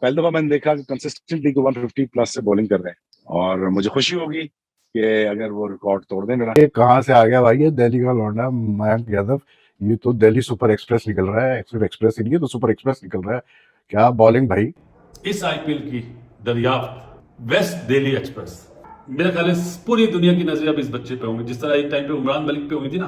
पहली दफा मैंने देखा कि कंसिस्टेंटली 150 प्लस से बॉलिंग कर रहे हैं और मुझे खुशी होगी कि अगर वो रिकॉर्ड तोड़ दें मेरा। ये कहाँ से आ गया भाई, ये दिल्ली का लौंडा मयंक यादव। ये तो दिल्ली सुपर एक्सप्रेस निकल रहा है, सिर्फ एक्सप्रेस ही नहीं है तो सुपर एक्सप्रेस निकल रहा है। क्या बॉलिंग भाई। इस आईपीएल की दरियाफ्त वेस्ट दिल्ली एक्सप्रेस। मेरा ख्याल है पूरी दुनिया की नजरें अब इस बच्चे पे होंगी, जिस तरह एक टाइम पे उमरान मलिक पे हुई थी ना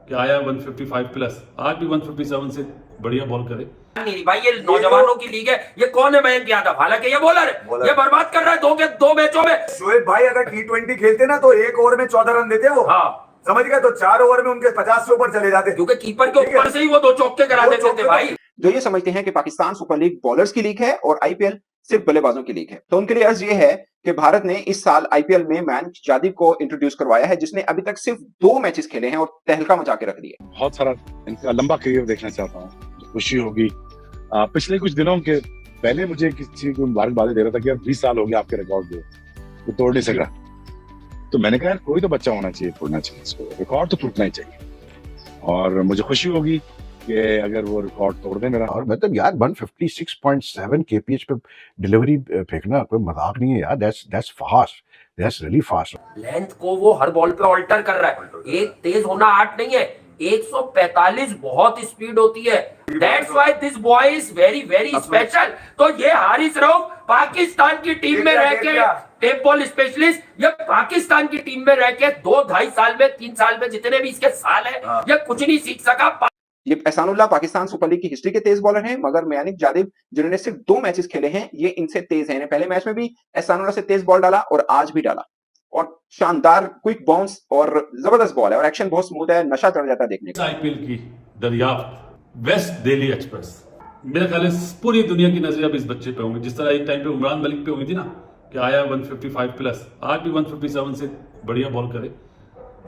कि आया 155 प्लस, आज भी 157 से बढ़िया बॉल करे। नहीं भाई, ये नौजवानों की लीग है। ये कौन है मयंक यादव? हालांकि ये बॉलर है, ये बर्बाद कर रहा है दो मैचों में। शोएब भाई अगर T20 खेलते ना तो एक ओवर में 14 रन देते वो। हाँ समझ गए, तो 4 ओवर में उनके 50 से ऊपर चले जाते, क्योंकि कीपर के ऊपर से ही वो 2 चौके करा देते थे भाई। जो ये समझते हैं कि पाकिस्तान सुपर लीग बॉलर्स की लीग है और आईपीएल सिर्फ बल्लेबाजों की लीग है, तो उनके लिए अर्ज ये है कि भारत ने इस साल आईपीएल में मयंक यादव को इंट्रोड्यूस करवाया है, जिसने अभी तक सिर्फ 2 मैचेस खेले हैं और तहलका मचा के रख दिया। बहुत सारा इनका लंबा करियर देखना चाहता हूँ, खुशी होगी। पिछले कुछ दिनों के पहले मुझे किसी को मुबारकबादी दे रहा था कि यार 20 साल हो गया आपके रिकॉर्ड को, तो तोड़ नहीं सका। तो मैंने कहा यार कोई तो बच्चा होना चाहिए, तोड़ना चाहिए इसको, रिकॉर्ड तो टूटना ही चाहिए। और मुझे खुशी होगी कि अगर वो रिकॉर्ड तोड़ दे मेरा। और मतलब यार 156.7 kph पे डिलीवरी फेंकना कोई मजाक नहीं है यार। That's fast, that's really fast. Length को वो हर बॉल पे ऑल्टर कर रहा है। एक तेज होना आर्ट नहीं है, 145 बहुत स्पीड होती है। That's why this boy is very very special. तो ये हारिस रऊफ पाकिस्तान की टीम में रह के टेप बॉल स्पेशलिस्ट, ये पाकिस्तान की टीम में रह के 2-2.5 साल में 3 साल में जितने भी इसके साल है, ये कुछ नहीं सीख सका। ये एहसानुल्लाह पाकिस्तान सुपर लीग की हिस्ट्री के तेज बॉलर हैं, मगर मयंक यादव जिन्होंने सिर्फ 2 मैचेस खेले हैं ये इनसे तेज हैं। पहले मैच में भी एहसानुल्लाह से तेज बॉल डाला और आज भी डाला, और शानदार क्विक बाउंस और जबरदस्त बॉल है और एक्शन बहुत स्मूथ है, नशा चढ़ जाता है देखने का। आईपीएल की दरियाफ्त वेस्ट दिल्ली एक्सप्रेस। मेरा ख्याल है पूरी दुनिया की नजरें अब इस बच्चे पे होंगी, जिस तरह एक टाइम पे उमरान मलिक पे हुई थी ना कि आया 155 प्लस, आज भी 157 से बढ़िया बॉल करे।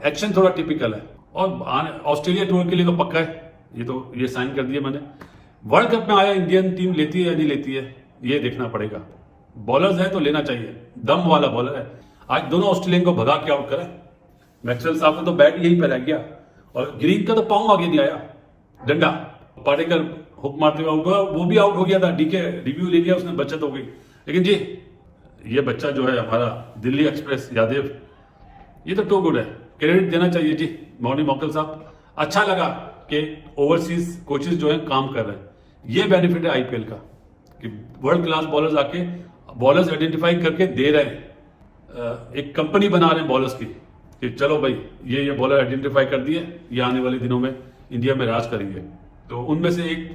एक्शन थोड़ा टिपिकल है और ऑस्ट्रेलिया टूर के लिए तो पक्का है, ये साइन कर दिया मैंने। वर्ल्ड कप में आया इंडियन टीम लेती है या नहीं लेती है ये देखना पड़ेगा। बॉलर्स है तो लेना चाहिए, दम वाला बॉलर है। आज दोनों ऑस्ट्रेलियन को भगा के आउट करा। मैक्सवेल साहब ने तो बैट यहीं पे रह गया और ग्रीन का तो पांव आगे नहीं आया, डंडा पाटेकर हुक मारते हुए आउट हुआ, वो भी आउट हो गया था। डीके रिव्यू ले लिया उसने, बचत हो गई। लेकिन जी ये बच्चा जो है हमारा दिल्ली एक्सप्रेस यादव, ये तो टू गुड है, क्रेडिट देना चाहिए जी मौनी मौकल साहब। अच्छा लगा कि ओवरसीज कोचेस जो है काम कर रहे हैं, ये बेनिफिट है आईपीएल का कि वर्ल्ड क्लास बॉलर्स आके बॉलर्स आइडेंटिफाई करके दे रहे हैं। एक कंपनी बना रहे हैं बॉलर्स की कि चलो भाई ये बॉलर आइडेंटिफाई कर दिए, ये आने वाले दिनों में इंडिया में राज करेंगे। तो उनमें से एक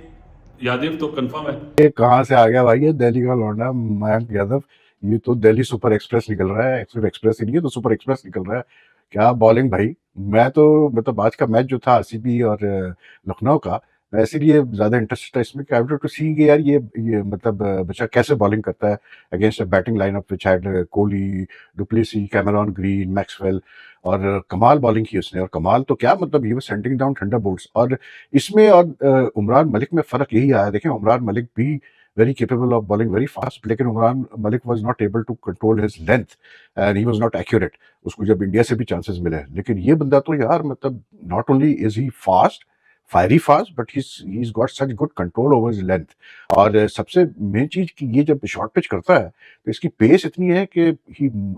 यादव तो कंफर्म है। ये कहाँ से आ गया भाई, ये दिल्ली का लौंडा मयंक यादव। ये तो दिल्ली सुपर एक्सप्रेस निकल रहा है, सिर्फ एक्सप्रेस ही नहीं है तो सुपर एक्सप्रेस निकल रहा है। क्या बॉलिंग भाई। मैं तो मतलब आज का मैच जो था आरसीबी और लखनऊ का, मैं इसीलिए ज्यादा इंटरेस्टेड था इसमें कि आई वांटेड टू सी कि यार ये मतलब बच्चा कैसे बॉलिंग करता है against a batting lineup which had Kohli, du Plessis, Cameron green, Maxwell, और कमाल बॉलिंग की उसने। और कमाल तो क्या मतलब, he was sending down Thunderbolts. और इसमें और उमरान मलिक में फर्क यही आया। देखें उमरान मलिक भी very capable of bowling very fast, लेकिन Umran Malik was not able to control his length and he was not accurate। उसको जब इंडिया से भी चांसेस मिले, लेकिन ये बंदा तो यार मतलब not only is he fast, fiery fast, but he's got such good control over his length। और सबसे मेन चीज कि ये जब शॉर्ट पिच करता है तो इसकी पेस इतनी है कि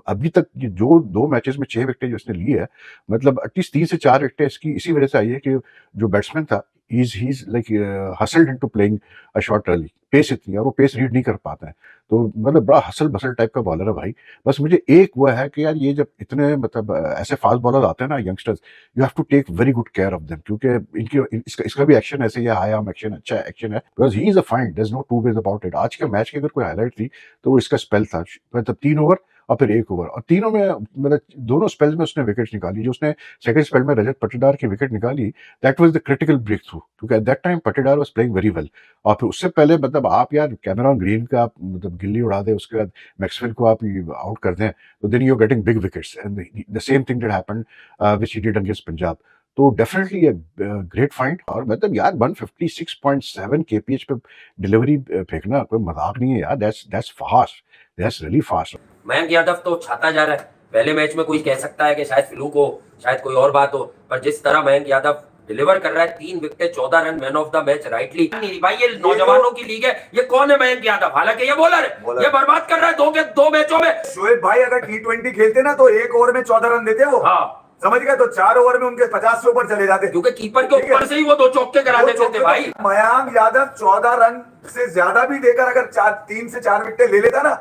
अभी तक ये जो 2 मैचेस में 6 विकेटें जो इसने ली है, मतलब एटलीस्ट 3 से 4 विकेटें इसकी इसी वजह से आई है कि जो बैट्समैन था he's like hustled into playing a shot early। Pace इतनी है और वो पेस रीड नहीं कर पाता है, तो मतलब बड़ा हसल बसल टाइप का बॉलर है भाई। बस मुझे एक वो है कि यार ये जब इतने मतलब ऐसे फास्ट बॉलर आते हैं ना youngsters, you have to take very good care of them, क्योंकि इसका भी एक्शन ऐसे ही है, हाई आर्म एक्शन, अच्छा एक्शन है, because he is a find, there is no two ways about it. आज के मैच की अगर कोई हाईलाइट थी तो वो इसका स्पेल था, मतलब 3 ओवर और फिर 1 ओवर, और तीनों में मतलब दोनों स्पेल्स में उसने विकेट्स निकाली। जो उसने सेकंड स्पेल में रजत पाटीदार की विकेट निकाली, that was the critical breakthrough, क्योंकि at that time Patidar was playing very well. और फिर उससे पहले मतलब आप यार कैमरॉन ग्रीन का आप मतलब गिल्ली उड़ा दे, उसके बाद मैक्सवेल को आप आउट कर दें, तो then you are getting big wickets and the same thing did happen which he did against Punjab. तो डेफिनेटली ग्रेट फाइंड। और मतलब यार 156.7 kph पे डिलीवरी फेंकना कोई मजाक नहीं है यार। That's fast, that's really fast. Mayank Yadav तो छाता जा रहा है। पहले मैच में कोई कह सकता है कि शायद फ्लूक हो, शायद कोई और बात हो, पर जिस तरह मयंक यादव डिलीवर कर रहा है, 3 wicket 14 run, man of the match rightly. नहीं भाई, ये नौजवानों की लीग है, ये कौन है मयंक यादव? हालांकि ये बॉलर है, ये बर्बाद कर रहा है 2 मैचों में। शोएब भाई अगर T20 खेलते ना तो 1 ओवर में 14 रन देते वो। हाँ, समझ गए? तो 4 ओवर में उनके 50 से ऊपर चले जाते, क्योंकि कीपर के ऊपर से ही वो 2 चौके करा देते थे भाई। मयंक यादव 14 रन से ज्यादा भी देकर अगर 3 से 4 विकेट ले लेता ना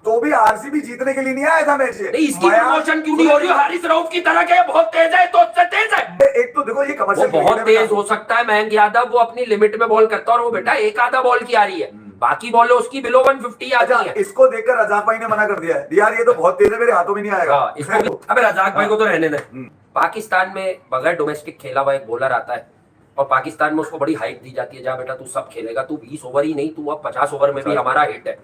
तो भी आरसीबी जीतने के लिए नहीं आया था मैच। नहीं, इसकी प्रमोशन क्यों नहीं हो रही? हारिस रऊफ की तरह के बहुत तेज है, तो उससे तेज है। एक तो देखो ये वो कमर्शियल बहुत तेज हो सकता है मयंक यादव, वो अपनी लिमिट में बॉल करता है, और वो बेटा एक आधा बॉल की आ रही है, बाकी बॉल उसकी बिलो 150 आती है। इसको देखकर रजाक भाई ने मना कर दिया है, यार ये तो बहुत तेज है, मेरे हाथों में नहीं आएगा। इसको भी, अबे रजाक भाई को तो रहने दे। पाकिस्तान में बगैर डोमेस्टिक खेला हुआ एक बॉलर आता है, और पाकिस्तान में उसको बड़ी हाइट दी जाती है, जा बेटा तू सब खेलेगा, तू 20 ओवर ही नहीं, तू अब 50 ओवर में भी हमारा हिट है।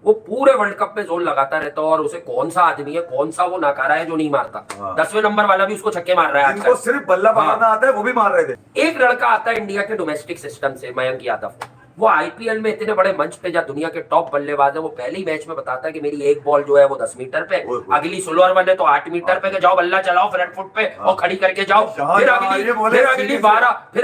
वो पूरे वर्ल्ड कप में जोर लगाता रहता है, और उसे कौन सा आदमी है, कौन सा वो नाकारा है जो नहीं मारता। 10वें नंबर वाला भी उसको छक्के मार रहा है जिनको सिर्फ बल्ला पकड़ना आता है वो भी मार रहे थे। एक लड़का आता है इंडिया के डोमेस्टिक सिस्टम से, मयंक यादव। वो आईपीएल में इतने बड़े मंच पे, जहाँ दुनिया के टॉप बल्लेबाज है, वो पहले ही मैच में बताता है कि मेरी एक बॉल जो है वो 10 मीटर पे, अगली स्लोअर वन है तो 8 मीटर पे, जाओ बल्ला चलाओ फ्रंट फुट पे और खड़ी करके जाओ, फिर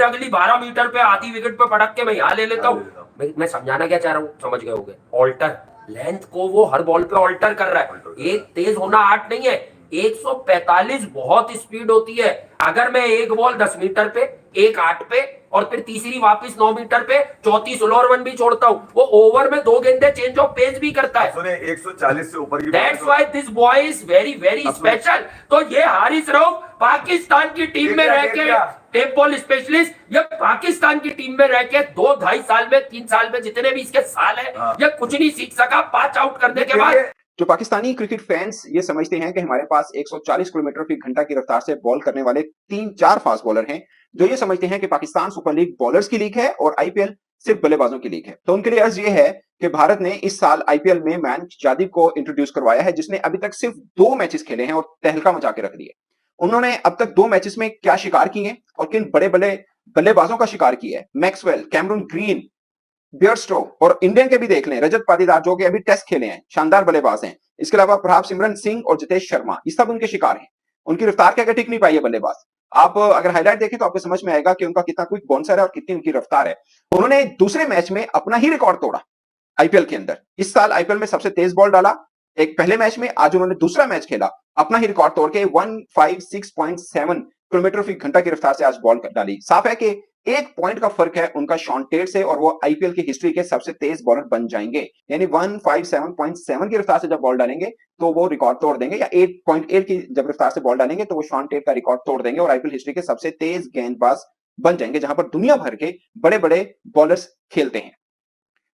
अगली 12 मीटर पे आधी विकेट पे पटक के मैं यहाँ ले लेता हूँ। मैं समझाना क्या चाह रहा हूँ, समझ गए होगे? ऑल्टर लेंथ को वो हर बॉल पे ऑल्टर कर रहा है। एक तेज होना आर्ट नहीं है, 145 बहुत स्पीड होती है। अगर मैं एक बॉल 10 मीटर पे, एक 8 पे, और फिर तीसरी वापस 9 मीटर पे, चौथी स्लोअर वन भी छोड़ता हूँ, वो ओवर में 2 गेंदे चेंज ऑफ पेस भी करता है। सुने 140 से ऊपर की, that's why this boy is very very special. तो ये हारिस रऊफ पाकिस्तान की टीम में रह के टेप बॉल स्पेशलिस्ट, ये पाकिस्तान की टीम में रह के 2-2.5 साल में, 3 साल में, जितने भी इसके साल है, ये कुछ नहीं सीख सका 5 आउट करने के बाद। जो पाकिस्तानी क्रिकेट फैंस ये समझते हैं कि हमारे पास 140 किलोमीटर फी घंटा की रफ्तार से बॉल करने वाले 3-4 फास्ट बॉलर हैं, जो ये समझते हैं कि पाकिस्तान सुपर लीग बॉलर्स की लीग है और आईपीएल सिर्फ बल्लेबाजों की लीग है, तो उनके लिए अर्ज ये है कि भारत ने इस साल आईपीएल में मयंक यादव को इंट्रोड्यूस करवाया है, जिसने अभी तक सिर्फ 2 मैचेस खेले हैं और तहलका मचा के रख दिए। उन्होंने अब तक 2 मैचेस में क्या शिकार किए और किन बड़े बड़े बल्लेबाजों का शिकार किया है, मैक्सवेल, कैमरून ग्रीन, बियरस्टो, और इंडियन के भी देख लें, रजत पाटीदार जो कि अभी टेस्ट खेले हैं, शानदार बल्लेबाज हैं। इसके अलावा प्रभाव सिमरन सिंह और जितेश शर्मा, ये सब उनके शिकार हैं। उनकी रफ्तार क्या टिक नहीं पाई है बल्लेबाज। आप अगर हाईलाइट देखें तो आपको समझ में आएगा कि उनका कितना क्विक बाउंसर है और कितनी उनकी रफ्तार है। उन्होंने दूसरे मैच में अपना ही रिकॉर्ड तोड़ा आईपीएल के अंदर। इस साल आईपीएल में सबसे तेज बॉल डाला एक पहले मैच में, आज उन्होंने दूसरा मैच खेला, अपना ही रिकॉर्ड तोड़ के 156.7 किलोमीटर फी घंटा की रफ्तार से आज बॉल डाली। साफ है कि 1 पॉइंट का फर्क है उनका शॉन टेट से, और वो आईपीएल की हिस्ट्री के सबसे तेज बॉलर बन जाएंगे। यानी 157.7 की रफ्तार से जब बॉल डालेंगे तो वो रिकॉर्ड तोड़ देंगे, या 8.8 की जब रफ्तार से बॉल डालेंगे तो वो शॉन टेट का रिकॉर्ड तोड़ देंगे और आईपीएल हिस्ट्री के सबसे तेज गेंदबाज बन जाएंगे, जहां पर दुनिया भर के बड़े बड़े बॉलर्स खेलते हैं।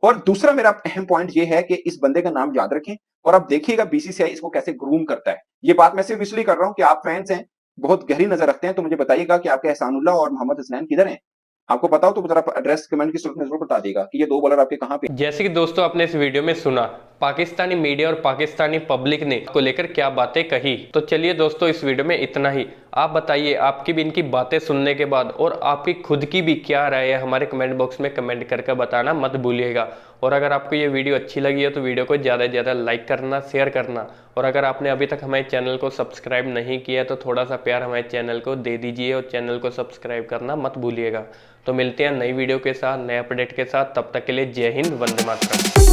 और दूसरा मेरा अहम पॉइंट ये है कि इस बंदे का नाम याद रखें, और अब देखिएगा बीसीसीआई इसको कैसे ग्रूम करता है। ये बात मैं सिर्फ इसलिए कर रहा हूं कि आप फैंस हैं, बहुत गहरी नजर रखते हैं, तो मुझे बताइएगा कि आपके एहसानुल्लाह और मोहम्मद हसनैन किधर हैं। आपको पता हो तो जरा एड्रेस कमेंट की सूरत में जरूर बता देगा कि ये 2 बॉलर आपके कहां पे। जैसे कि दोस्तों आपने इस वीडियो में सुना, पाकिस्तानी मीडिया और पाकिस्तानी पब्लिक ने को लेकर क्या बातें कही, तो चलिए दोस्तों इस वीडियो में इतना ही। आप बताइए आपकी भी इनकी बातें सुनने के बाद, और आपकी खुद की भी क्या राय है, हमारे कमेंट बॉक्स में कमेंट करके बताना मत भूलिएगा। और अगर आपको ये वीडियो अच्छी लगी है तो वीडियो को ज़्यादा से ज़्यादा लाइक करना, शेयर करना, और अगर आपने अभी तक हमारे चैनल को सब्सक्राइब नहीं किया तो थोड़ा सा प्यार हमारे चैनल को दे दीजिए और चैनल को सब्सक्राइब करना मत भूलिएगा। तो मिलते हैं नई वीडियो के साथ, नए अपडेट के साथ, तब तक के लिए जय हिंद, वंदे मातरम।